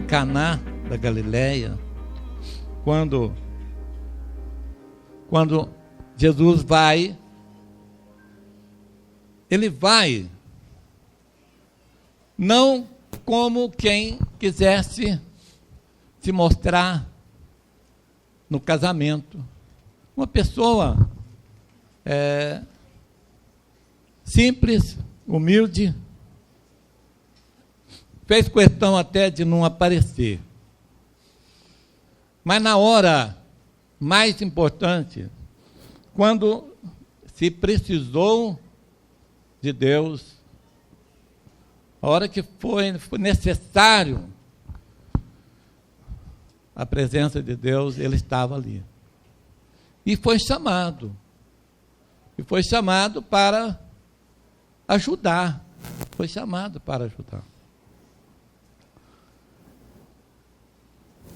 Caná da Galileia, quando Jesus vai, ele vai não como quem quisesse se mostrar no casamento. Uma pessoa simples, humilde, fez questão até de não aparecer. Mas na hora mais importante, quando se precisou de Deus, a hora que foi necessário a presença de Deus, ele estava ali. E foi chamado. E foi chamado para ajudar. Foi chamado para ajudar.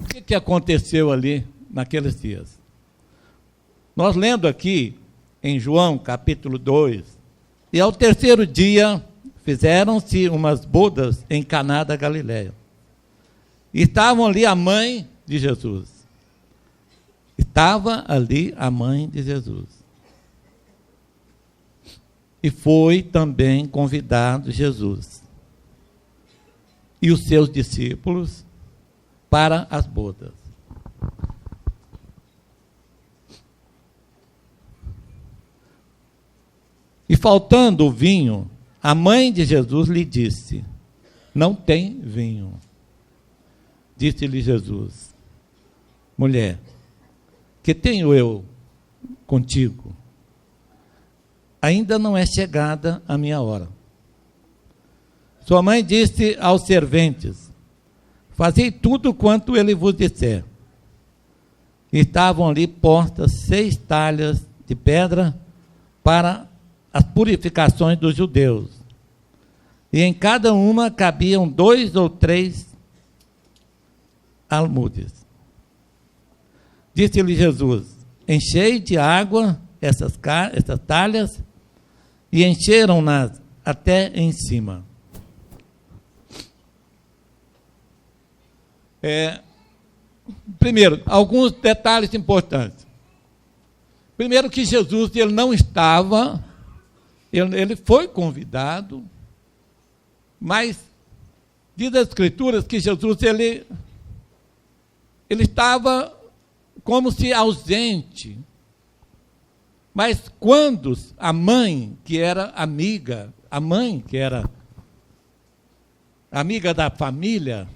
O que aconteceu ali naqueles dias? Nós lendo aqui em João capítulo 2, e ao terceiro dia fizeram-se umas bodas em Caná da Galileia. E estavam ali a mãe de Jesus. Estava ali a mãe de Jesus. E foi também convidado Jesus e os seus discípulos para as bodas. E faltando o vinho, a mãe de Jesus lhe disse: não tem vinho. Disse-lhe Jesus: mulher, que tenho eu contigo? Ainda não é chegada a minha hora. Sua mãe disse aos serventes: fazei tudo quanto ele vos disser. E estavam ali postas 6 talhas de pedra para as purificações dos judeus. E em cada uma cabiam 2 ou 3 almudes. Disse-lhe Jesus: enchei de água essas talhas, e encheram-nas até em cima. Primeiro, alguns detalhes importantes. Primeiro, que Jesus ele não estava, ele foi convidado, mas diz as Escrituras que Jesus ele estava como se ausente. Mas quando a mãe, que era amiga, amiga da família,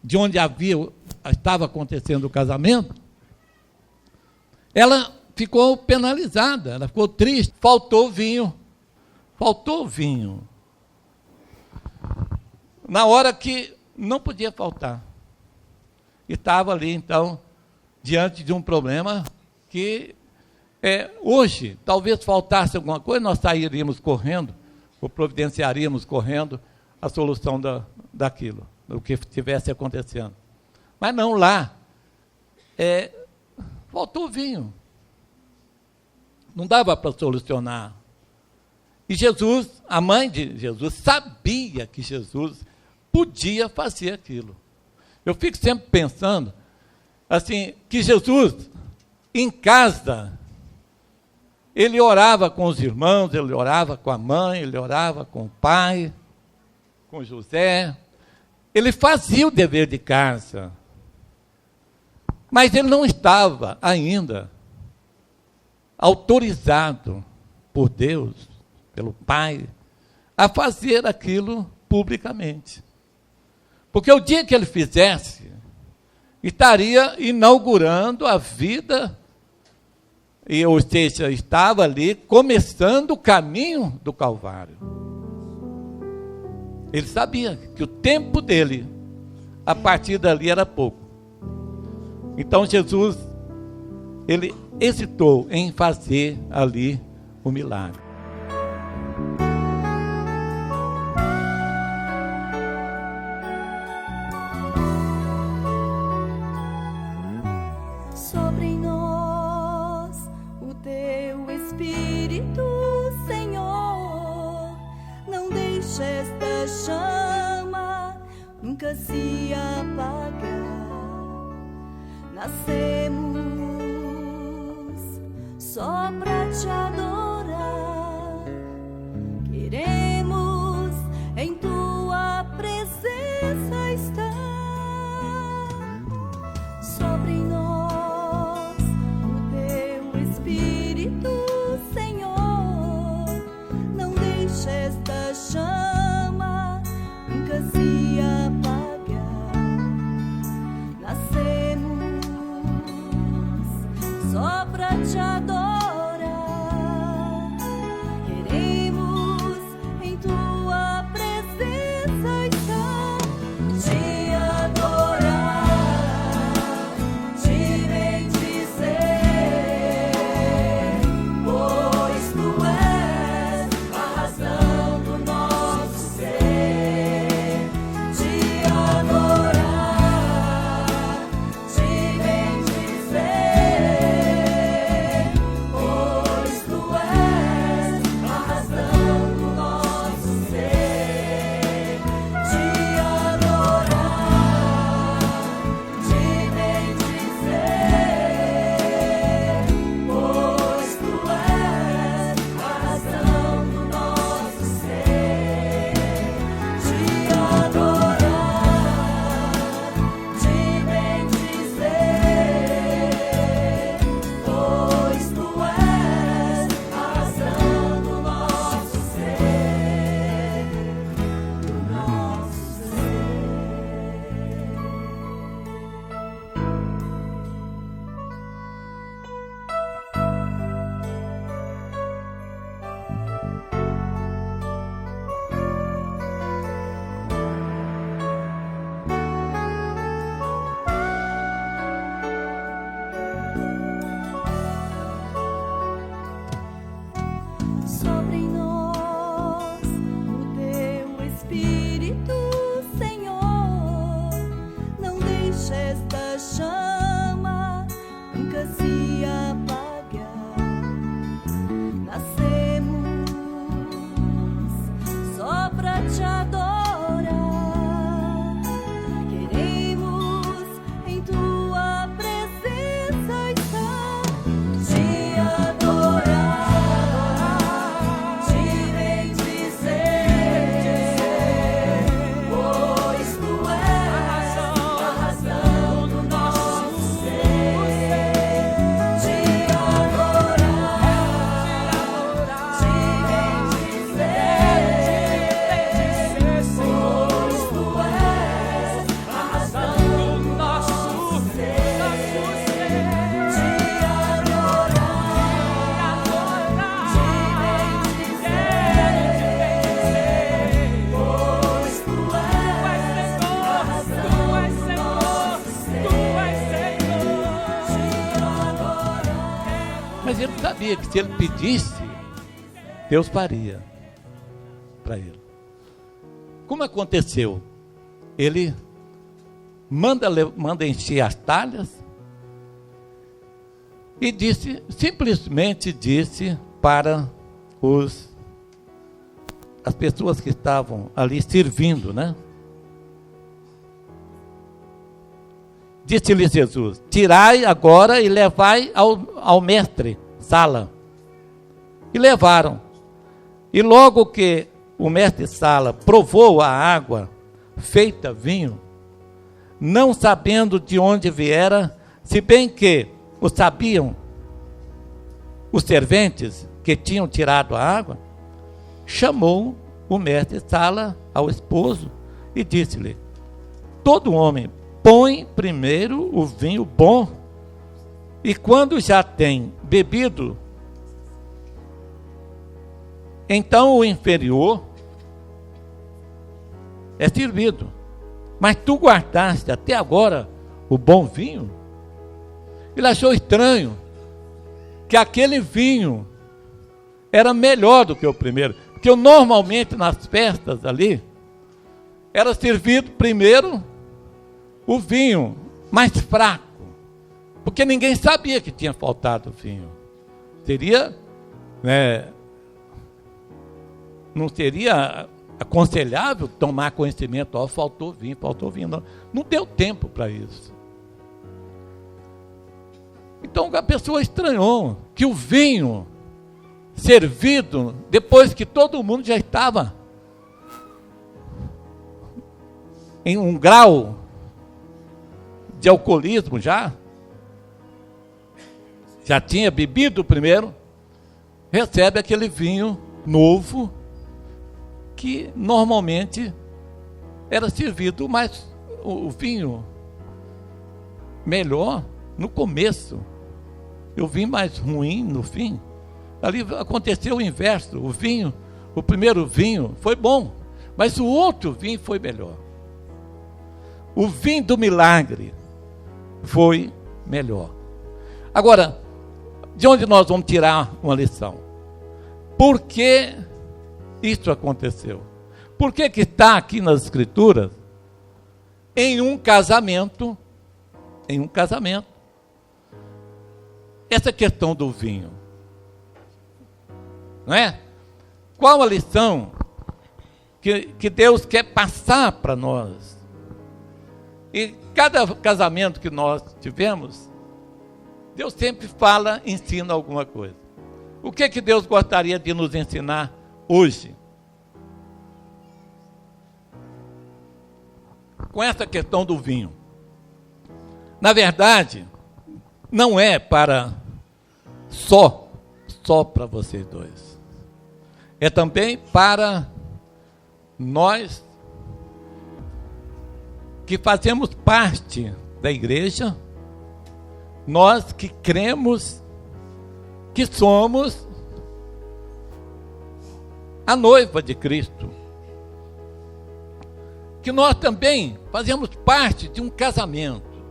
de onde estava acontecendo o casamento, ela ficou penalizada, ela ficou triste, faltou vinho. Na hora que não podia faltar. E estava ali, então, diante de um problema que hoje, talvez faltasse alguma coisa, nós sairíamos correndo, ou providenciaríamos correndo a solução daquilo, do que estivesse acontecendo. Mas não, lá, faltou vinho. Não dava para solucionar. E Jesus, a mãe de Jesus, sabia que Jesus podia fazer aquilo. Eu fico sempre pensando, assim, que Jesus, em casa, ele orava com os irmãos, ele orava com a mãe, ele orava com o pai, com José. Ele fazia o dever de casa. Mas ele não estava ainda autorizado por Deus, pelo Pai, a fazer aquilo publicamente. Porque o dia que ele fizesse, estaria inaugurando a vida, ou seja, estava ali começando o caminho do Calvário. Ele sabia que o tempo dele, a partir dali, era pouco. Então Jesus, ele hesitou em fazer ali o milagre. Sobre nós o teu Espírito, Senhor, não deixe esta chama nunca se apagar. nascemos só pra te adorar. Queremos em tua presença estar. Sobre nós o teu Espírito, Senhor. Não deixe esta chama nunca se apagar. Nascemos só pra te adorar. Queremos em tua presença estar. Te adorar, te bendizer, pois tu és a razão do nosso ser. Te adorar, te bendizer, pois tu és a razão do nosso ser. Te adorar, te bendizer, pois tu és a razão do nosso ser. Te adorar, te bendizer, pois tu és a razão do nosso ser, do nosso ser. Sobre nós o teu Espírito, Senhor. Não deixe esta chama nunca se apagar. Nascemos só pra te adorar. Queremos em tua presença estar. Te adorar, te bendizer, pois tu és a razão do nosso ser. Te adorar, te bendizer, pois tu és a razão do nosso ser. Te adorar, te bendizer, pois tu és a razão do nosso ser. Te adorar. Mas ele sabia que se ele pedisse, Deus faria para ele. Como aconteceu? Ele manda encher as talhas e simplesmente disse para as pessoas que estavam ali servindo, né? Disse-lhe Jesus: tirai agora e levai ao mestre Sala. E levaram. E logo que o mestre Sala provou a água feita vinho, não sabendo de onde viera, se bem que o sabiam os serventes que tinham tirado a água, chamou o mestre Sala ao esposo e disse-lhe: todo homem põe primeiro o vinho bom, e quando já tem bebido, então o inferior é servido. Mas tu guardaste até agora o bom vinho? Ele achou estranho que aquele vinho era melhor do que o primeiro, porque normalmente nas festas ali era servido primeiro o vinho mais fraco, porque ninguém sabia que tinha faltado vinho. Seria, não seria aconselhável tomar conhecimento, faltou vinho, não deu tempo para isso. Então a pessoa estranhou que o vinho servido, depois que todo mundo já estava em um grau de alcoolismo já tinha bebido primeiro, recebe aquele vinho novo, que normalmente era servido, mas o vinho melhor no começo, e o vinho mais ruim no fim. Ali aconteceu o inverso, o primeiro vinho foi bom, mas o outro vinho foi melhor. O vinho do milagre foi melhor. Agora, de onde nós vamos tirar uma lição? Por que isso aconteceu? Por que está aqui nas Escrituras, em um casamento, essa questão do vinho? Não é? Qual a lição que Deus quer passar para nós? E cada casamento que nós tivemos, Deus sempre fala, ensina alguma coisa. O que Deus gostaria de nos ensinar hoje? Com essa questão do vinho. Na verdade, não é para só para vocês dois. É também para nós que fazemos parte da igreja, nós que cremos que somos a noiva de Cristo, que nós também fazemos parte de um casamento,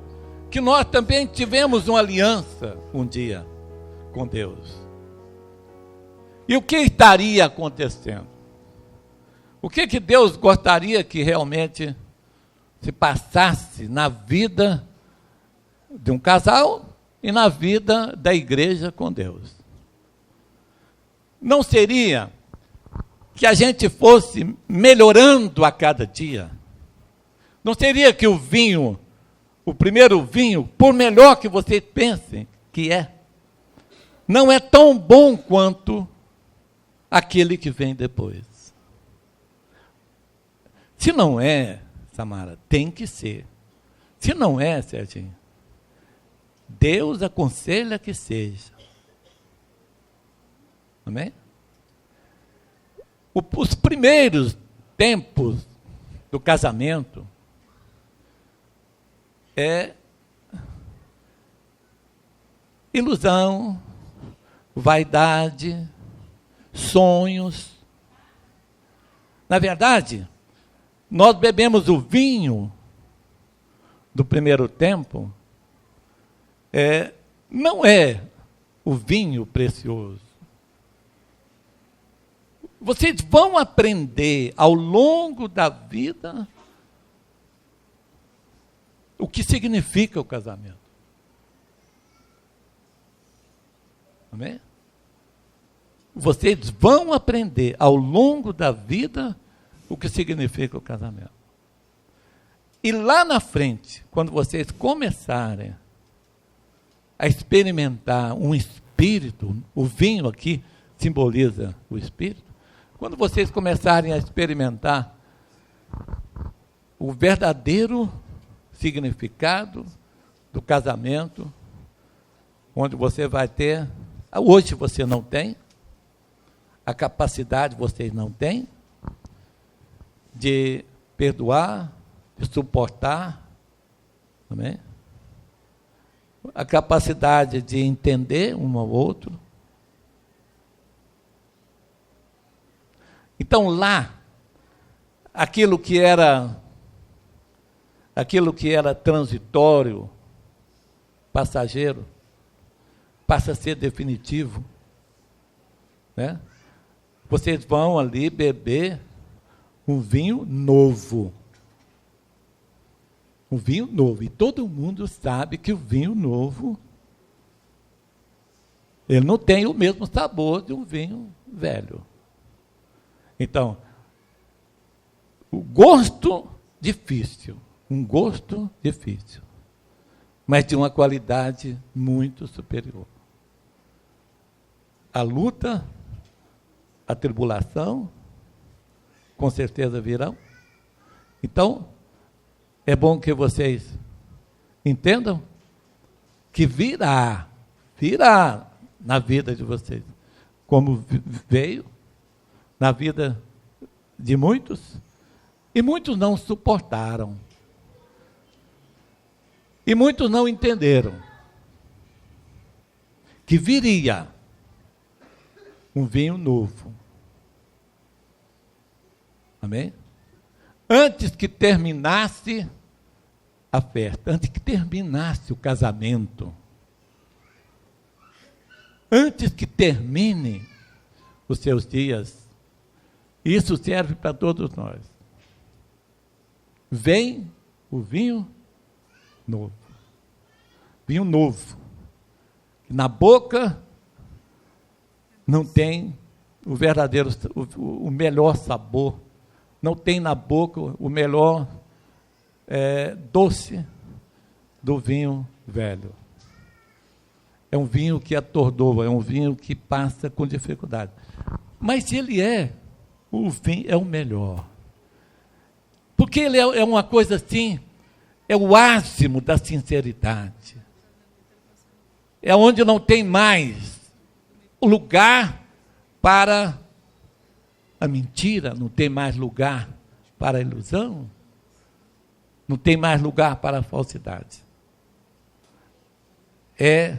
que nós também tivemos uma aliança um dia com Deus. E o que estaria acontecendo? O que Deus gostaria que realmente se passasse na vida de um casal e na vida da igreja com Deus? Não seria que a gente fosse melhorando a cada dia? Não seria que o vinho, o primeiro vinho, por melhor que vocês pensem que é, não é tão bom quanto aquele que vem depois? Se não é, Samara, tem que ser. Se não é, Serginho, Deus aconselha que seja. Amém? Os primeiros tempos do casamento é ilusão, vaidade, sonhos. Na verdade, nós bebemos o vinho do primeiro tempo, não é o vinho precioso. Vocês vão aprender ao longo da vida o que significa o casamento. Amém? Vocês vão aprender ao longo da vida o que significa o casamento. E lá na frente, quando vocês começarem a experimentar um espírito, o vinho aqui simboliza o espírito, quando vocês começarem a experimentar o verdadeiro significado do casamento, onde você vai ter, hoje você não tem, a capacidade vocês não têm, de perdoar, de suportar, amém? A capacidade de entender um ao outro. Então lá, aquilo que era transitório, passageiro, passa a ser definitivo, né? Vocês vão ali beber um vinho novo. Um vinho novo. E todo mundo sabe que o vinho novo, ele não tem o mesmo sabor de um vinho velho. Então, o gosto difícil, um gosto difícil. mas de uma qualidade muito superior. A luta, a tribulação, com certeza virão. Então, é bom que vocês entendam que virá na vida de vocês, como veio na vida de muitos, e muitos não suportaram, e muitos não entenderam que viria um vinho novo. Amém? Antes que terminasse a festa, antes que terminasse o casamento, antes que termine os seus dias, isso serve para todos nós. Vem o vinho novo. Vinho novo. Na boca não tem o verdadeiro, o melhor sabor. Não tem na boca o melhor doce do vinho velho. É um vinho que atordoa, é um vinho que passa com dificuldade. Mas ele o vinho é o melhor. Porque ele é uma coisa assim, é o ácimo da sinceridade. É onde não tem mais o lugar para a mentira, não tem mais lugar para a ilusão, não tem mais lugar para a falsidade. É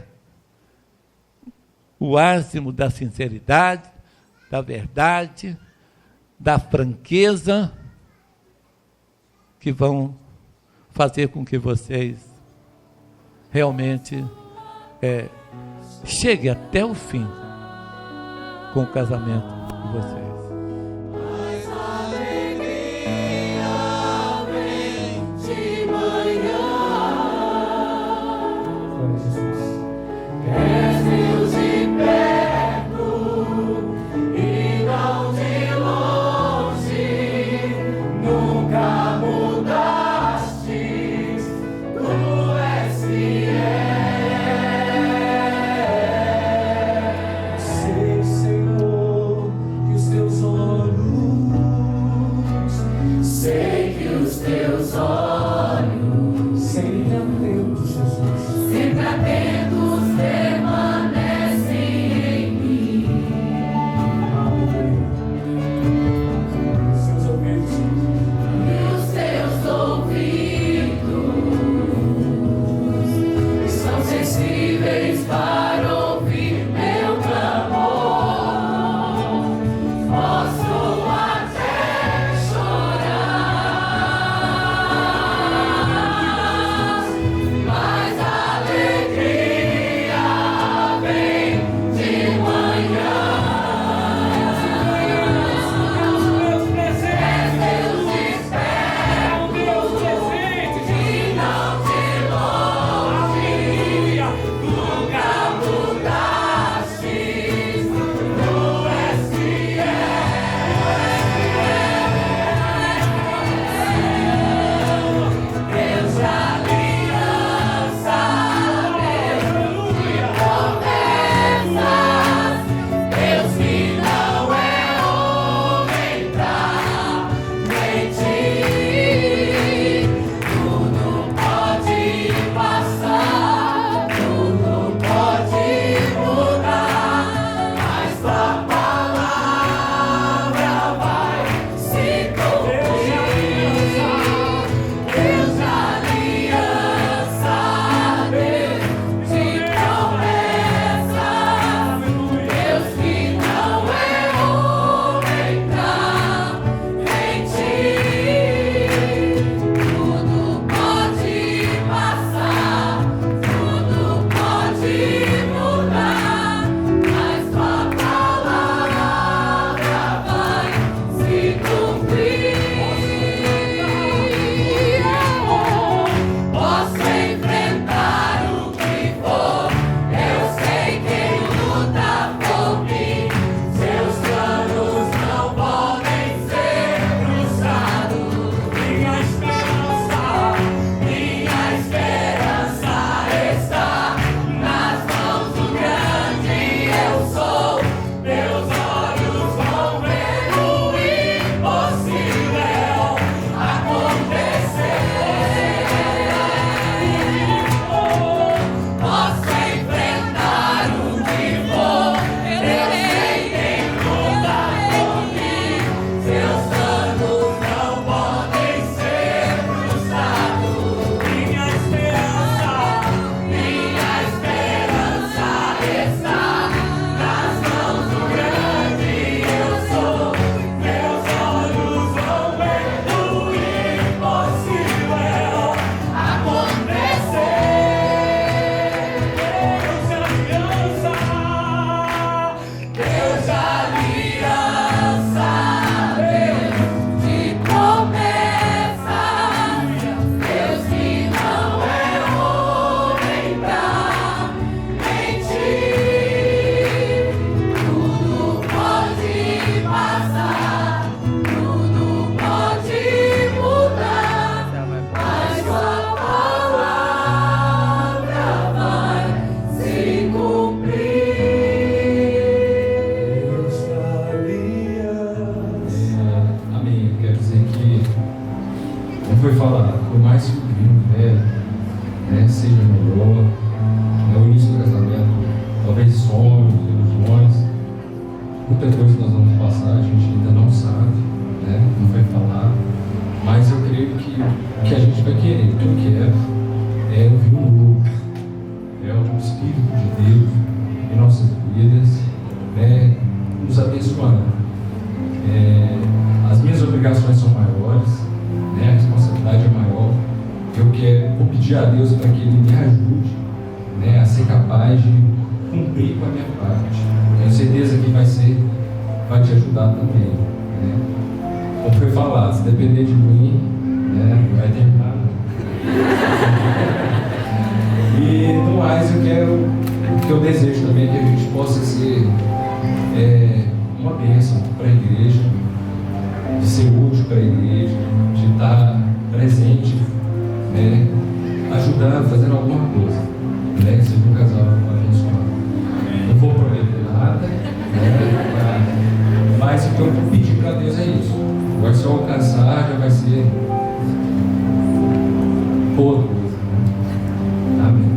o ácimo da sinceridade, da verdade, da franqueza, que vão fazer com que vocês realmente cheguem até o fim com o casamento de vocês. Como foi falado, por mais que o vinho velho, né, seja melhor, né, o início do casamento, talvez sonhos, ilusões, muita coisa nós vamos passar, a gente ainda não sabe, né, não foi falado, mas eu creio que o que a gente vai querer, o que eu quero, é o vinho novo, é o Espírito de Deus em nossas vidas, né, nos abençoando. As minhas obrigações são maiores, né, a responsabilidade é maior. Vou pedir a Deus para que Ele me ajude, né, a ser capaz de cumprir com a minha parte. Tenho certeza que vai te ajudar também, né? Como foi falado, se depender de mim, né, não vai terminar não. E no mais o que eu desejo também é que a gente possa ser uma bênção para a igreja, de ser útil para a igreja, de estar presente, né, ajudando, fazendo alguma coisa, né, que seja um casal abençoado. Não vou prometer nada, né, mas o que eu pedi para Deus é isso. Vai se eu alcançar, já vai ser boa coisa, né? Amém.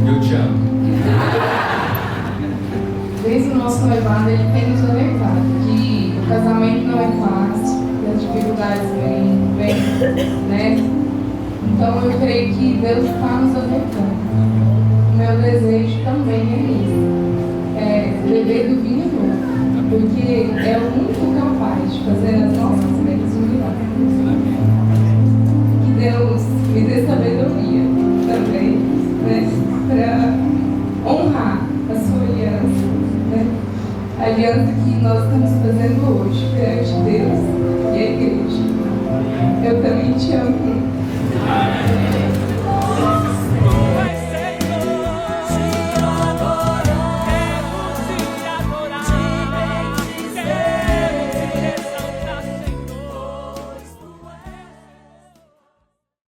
Eu te amo. Desde o nosso noivado, ele tem nos alertado que o casamento não é fácil, que as dificuldades vêm, né? Então eu creio que Deus está nos alertando. O meu desejo também é isso, é beber do vinho novo, porque é o único capaz de fazer as nossas vidas um milagre. Que Deus me dê sabedoria também, né? Para honrar a sua aliança, né? A aliança que nós estamos fazendo hoje perante Deus e a igreja. Eu também te amo.